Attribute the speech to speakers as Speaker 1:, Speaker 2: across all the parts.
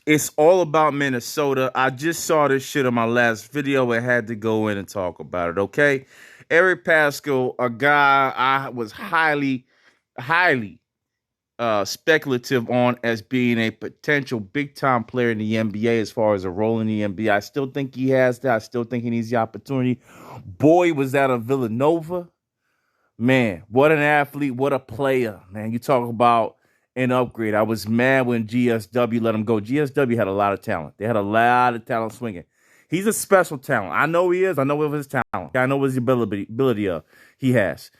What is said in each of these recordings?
Speaker 1: It's all about Minnesota. I just saw this shit on my last video and had to go in and talk about it, okay? Eric Pascal, a guy I was highly speculative on as being a potential big time player in the NBA as far as a role in the NBA. I still think he has that. I still think he needs the opportunity. Boy, was that a Villanova. Man, what an athlete, what a player, man. You talk about an upgrade. I was mad when GSW let him go. GSW had a lot of talent. They had a lot of talent swinging. He's a special talent. I know he is. I know of his talent. I know what his ability he has.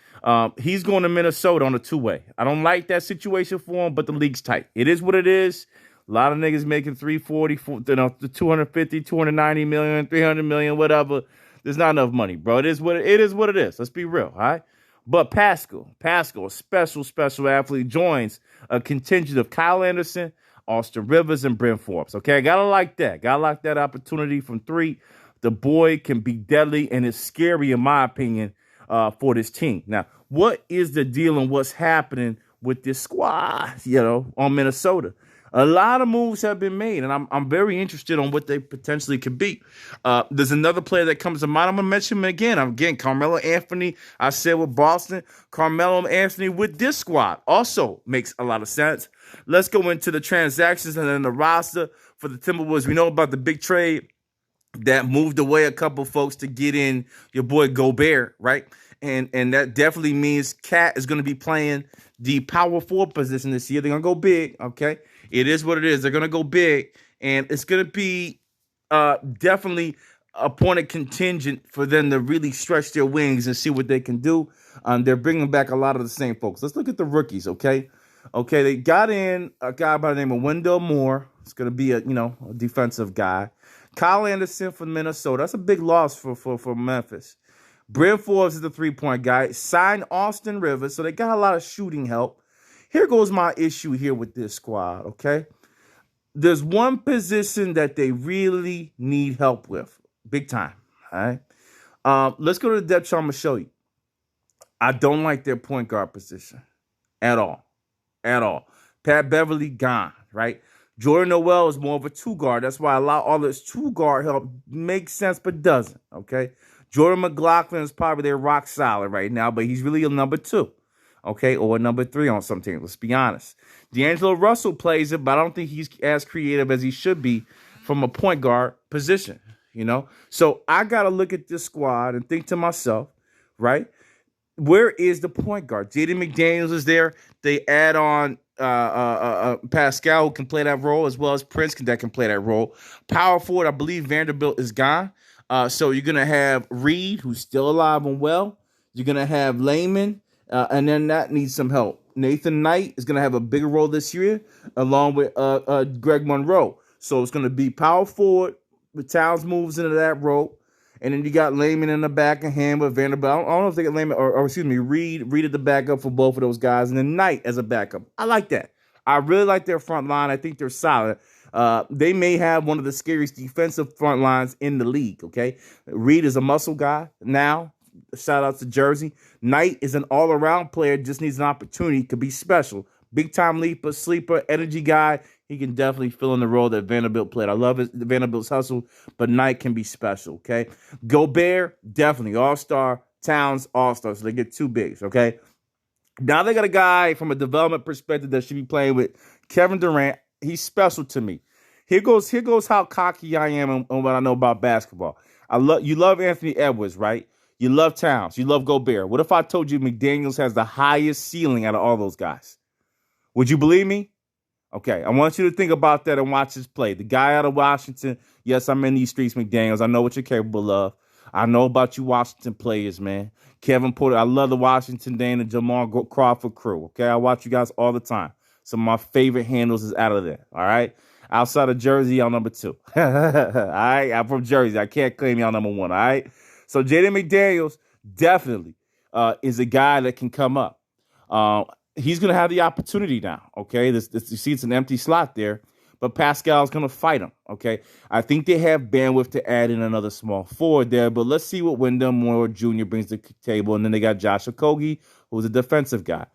Speaker 1: He's going to Minnesota on a two-way. I don't like that situation for him, but the league's tight. It is what it is. A lot of niggas making 340, 250, 290 million, 300 million, whatever. There's not enough money, bro. It is what it is. Let's be real, all right? But Pascal, a special athlete, joins a contingent of Kyle Anderson, Austin Rivers, and Brent Forbes. Okay, gotta like that. Gotta like that opportunity from three. The boy can be deadly and is scary, in my opinion, for this team. Now, what is the deal and what's happening with this squad, on Minnesota? A lot of moves have been made, and I'm very interested on what they potentially could be. There's another player that comes to mind. I'm going to mention him again. Carmelo Anthony, I said with Boston. Carmelo Anthony with this squad also makes a lot of sense. Let's go into the transactions and then the roster for the Timberwolves. We know about the big trade that moved away a couple folks to get in your boy Gobert, right? And that definitely means Cat is going to be playing the power forward position this year. They're going to go big, okay? It is what it is. They're going to go big, and it's going to be definitely a point of contingent for them to really stretch their wings and see what they can do. They're bringing back a lot of the same folks. Let's look at the rookies, okay? Okay, they got in a guy by the name of Wendell Moore. It's going to be a defensive guy. Kyle Anderson from Minnesota. That's a big loss for Memphis. Brent Forbes is the three-point guy. Signed Austin Rivers, so they got a lot of shooting help. Here goes my issue here with this squad, okay? There's one position that they really need help with, big time, all right? Let's go to the depth chart. I'm going to show you. I don't like their point guard position at all. Pat Beverly, gone, right? Jordan Noel is more of a two-guard. That's why a lot all this two-guard help makes sense but doesn't, okay? Jordan McLaughlin is probably their rock solid right now, but he's really a number two, okay, or a number three on some teams. Let's be honest. D'Angelo Russell plays it, but I don't think he's as creative as he should be from a point guard position, So I got to look at this squad and think to myself, right, where is the point guard? Jaden McDaniels is there. They add on Pascal, who can play that role, as well as Prince that can play that role. Power forward, I believe Vanderbilt is gone. So you're going to have Reed, who's still alive and well. You're going to have Layman, and then that needs some help. Nathan Knight is going to have a bigger role this year, along with Greg Monroe. So it's going to be power forward, with Towns moves into that role, and then you got Layman in the back of him with Vanderbilt. I don't know if they get Layman, or Reed at the backup for both of those guys, and then Knight as a backup. I like that. I really like their front line. I think they're solid. They may have one of the scariest defensive front lines in the league, okay? Reed is a muscle guy now. Shout out to Jersey. Knight is an all-around player, just needs an opportunity, could be special. Big-time leaper, sleeper, energy guy. He can definitely fill in the role that Vanderbilt played. I love Vanderbilt's hustle, but Knight can be special, okay? Gobert, definitely all-star. Towns, all-star, so they get two bigs, okay? Now they got a guy from a development perspective that should be playing with Kevin Durant. He's special to me. Here goes how cocky I am and what I know about basketball. You love Anthony Edwards, right? You love Towns. You love Gobert. What if I told you McDaniels has the highest ceiling out of all those guys? Would you believe me? Okay, I want you to think about that and watch this play. The guy out of Washington, yes, I'm in these streets, McDaniels. I know what you're capable of. I know about you Washington players, man. Kevin Porter, I love the Washington Dane and Jamal Crawford crew, okay? I watch you guys all the time. Some of my favorite handles is out of there, all right? Outside of Jersey, y'all number two. All right? I'm from Jersey. I can't claim y'all number one, all right? So Jaden McDaniels definitely is a guy that can come up. He's going to have the opportunity now, okay? You see it's an empty slot there, but Pascal's going to fight him, okay? I think they have bandwidth to add in another small forward there, but let's see what Wendell Moore Jr. brings to the table. And then they got Josh Okogie, who's a defensive guy.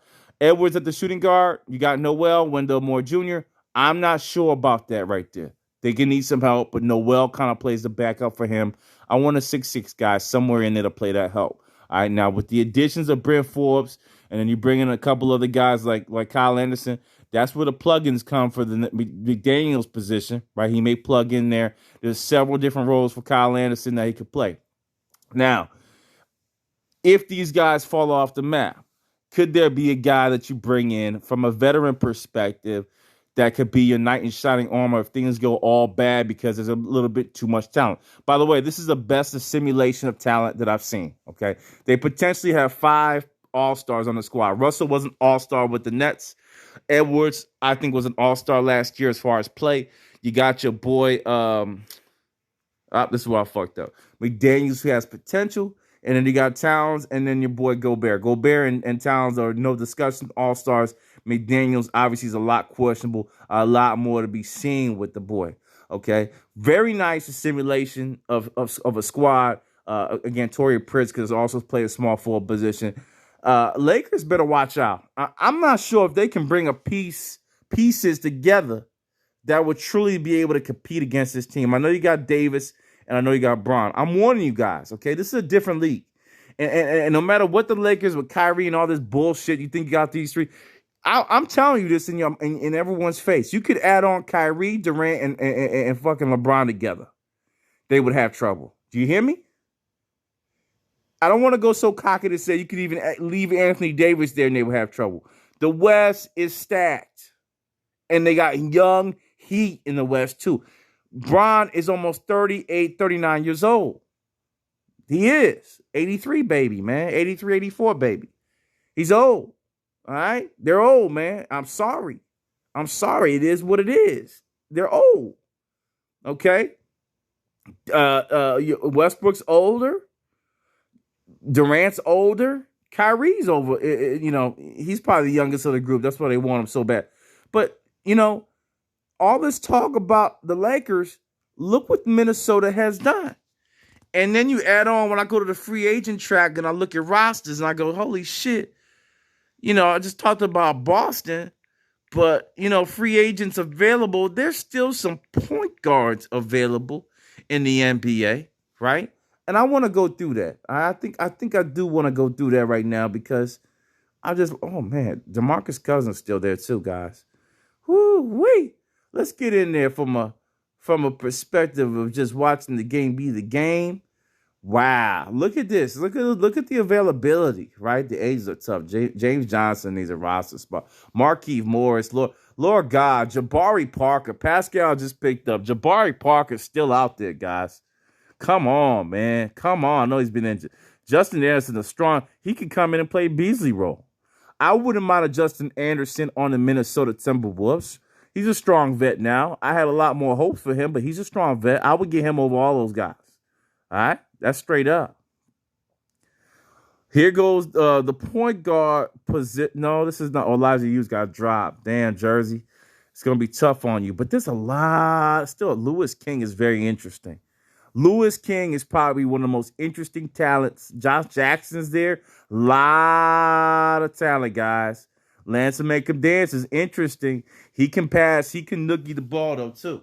Speaker 1: Edwards at the shooting guard. You got Noel, Wendell Moore Jr. I'm not sure about that right there. They can need some help, but Noel kind of plays the backup for him. I want a 6'6" guy somewhere in there to play that help. All right, now with the additions of Brent Forbes, and then you bring in a couple other guys like Kyle Anderson, that's where the plugins come for the McDaniels position, right? He may plug in there. There's several different roles for Kyle Anderson that he could play. Now, if these guys fall off the map, could there be a guy that you bring in from a veteran perspective that could be your knight in shining armor if things go all bad because there's a little bit too much talent? By the way, this is the best simulation of talent that I've seen, okay? They potentially have 5 all-stars on the squad. Russell was an all-star with the Nets. Edwards, I think, was an all-star last year as far as play. You got your boy, this is where I fucked up. McDaniels, who has potential. And then you got Towns, and then your boy Gobert. Gobert and Towns are no discussion, all-stars. McDaniels, obviously, is a lot questionable. A lot more to be seen with the boy. Okay? Very nice simulation of a squad. Again, Torrey Prince could also play a small forward position. Lakers better watch out. I'm not sure if they can bring pieces together that would truly be able to compete against this team. I know you got Davis, and I know you got Braun. I'm warning you guys, okay? This is a different league. And no matter what the Lakers with Kyrie and all this bullshit, you think you got these 3. I'm telling you this in everyone's face. You could add on Kyrie, Durant, and fucking LeBron together. They would have trouble. Do you hear me? I don't want to go so cocky to say you could even leave Anthony Davis there and they would have trouble. The West is stacked. And they got young heat in the West, too. Bron is almost 38, 39 years old. He is. 83, baby, man. 83, 84, baby. He's old. All right? They're old, man. I'm sorry. It is what it is. They're old. Okay? Westbrook's older. Durant's older. Kyrie's over. He's probably the youngest of the group. That's why they want him so bad. But, all this talk about the Lakers, look what Minnesota has done. And then you add on, when I go to the free agent track and I look at rosters and I go, holy shit. I just talked about Boston, but, free agents available. There's still some point guards available in the NBA, right? And I want to go through that. I think I do want to go through that right now because DeMarcus Cousins still there too, guys. Woo-wee. Let's get in there from a perspective of just watching the game be the game. Wow. Look at this. Look at the availability, right? The ages are tough. James Johnson needs a roster spot. Markieff Morris, Lord God, Jabari Parker. Pascal just picked up. Jabari Parker's still out there, guys. Come on, man. Come on. I know he's been injured. Justin Anderson is strong. He can come in and play Beasley role. I wouldn't mind a Justin Anderson on the Minnesota Timberwolves. He's a strong vet now. I had a lot more hopes for him, but he's a strong vet. I would get him over all those guys. All right? That's straight up. Here goes the point guard position. No, this is not. Elijah Hughes got dropped. Damn, Jersey. It's going to be tough on you. But there's a lot. Still, Lewis King is very interesting. Lewis King is probably one of the most interesting talents. Josh Jackson's there. Lot of talent, guys. Lance will make him dance is interesting. He can pass. He can noogie the ball, though, too.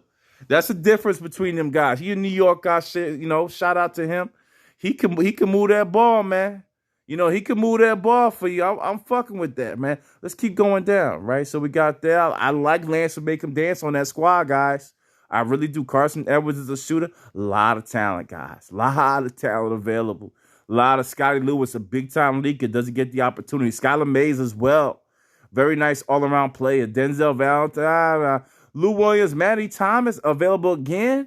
Speaker 1: That's the difference between them guys. He a New York guy, shout out to him. He can move that ball, man. He can move that ball for you. I'm fucking with that, man. Let's keep going down, right? So we got that. I like Lance to make him dance on that squad, guys. I really do. Carson Edwards is a shooter. A lot of talent, guys. A lot of talent available. A lot of Scotty Lewis, a big-time leaker, doesn't get the opportunity. Skylar Mays as well. Very nice all-around player. Denzel Valentine, Lou Williams, Matty Thomas available again.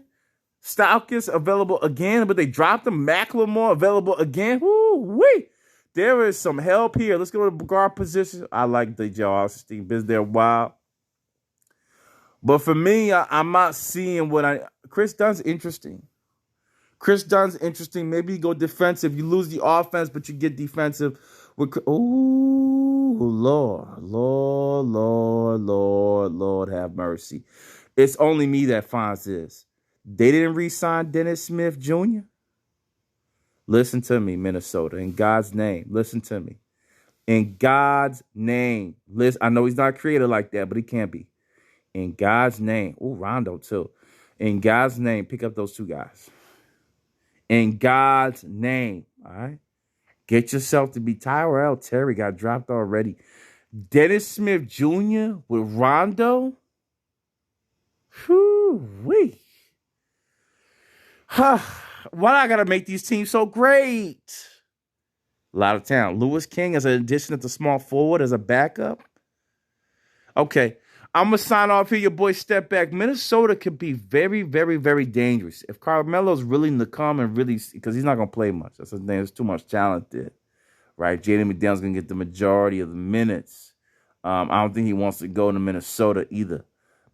Speaker 1: Stalkis available again, but they dropped him. Macklemore available again. Woo-wee. There is some help here. Let's go to the guard position. I like the Austin. Been there a while. But for me, I'm not seeing Chris Dunn's interesting. Maybe you go defensive. You lose the offense, but you get defensive. Lord, have mercy. It's only me that finds this. They didn't re-sign Dennis Smith Jr. Listen to me, Minnesota. In God's name, listen to me. In God's name. Listen, I know he's not creative like that, but he can be. In God's name. Ooh, Rondo, too. In God's name, pick up those two guys. In God's name, all right? Get yourself to be Tyrell Terry got dropped already. Dennis Smith Jr. with Rondo. Whew-wee. Why I gotta make these teams so great? A lot of talent. Lewis King as an addition at the small forward as a backup. Okay, I'm going to sign off here. Your boy Step Back. Minnesota could be very, very, very dangerous. If Carmelo's really to come and really, because he's not going to play much. That's the thing. There's too much talent there, right? Jaden McDaniels going to get the majority of the minutes. I don't think he wants to go to Minnesota either.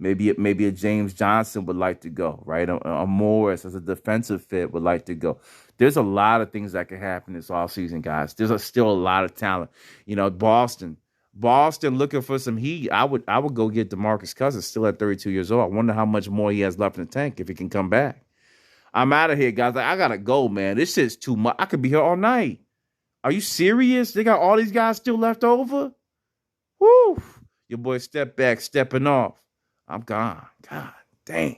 Speaker 1: Maybe a James Johnson would like to go, right? A Morris as a defensive fit would like to go. There's a lot of things that can happen this offseason, guys. There's still a lot of talent. You know, Boston looking for some heat. I would go get DeMarcus Cousins still at 32 years old. I wonder how much more he has left in the tank if he can come back. I'm out of here, guys. I got to go, man. This shit's too much. I could be here all night. Are you serious? They got all these guys still left over? Woo! Your boy Step Back stepping off. I'm gone. God dang.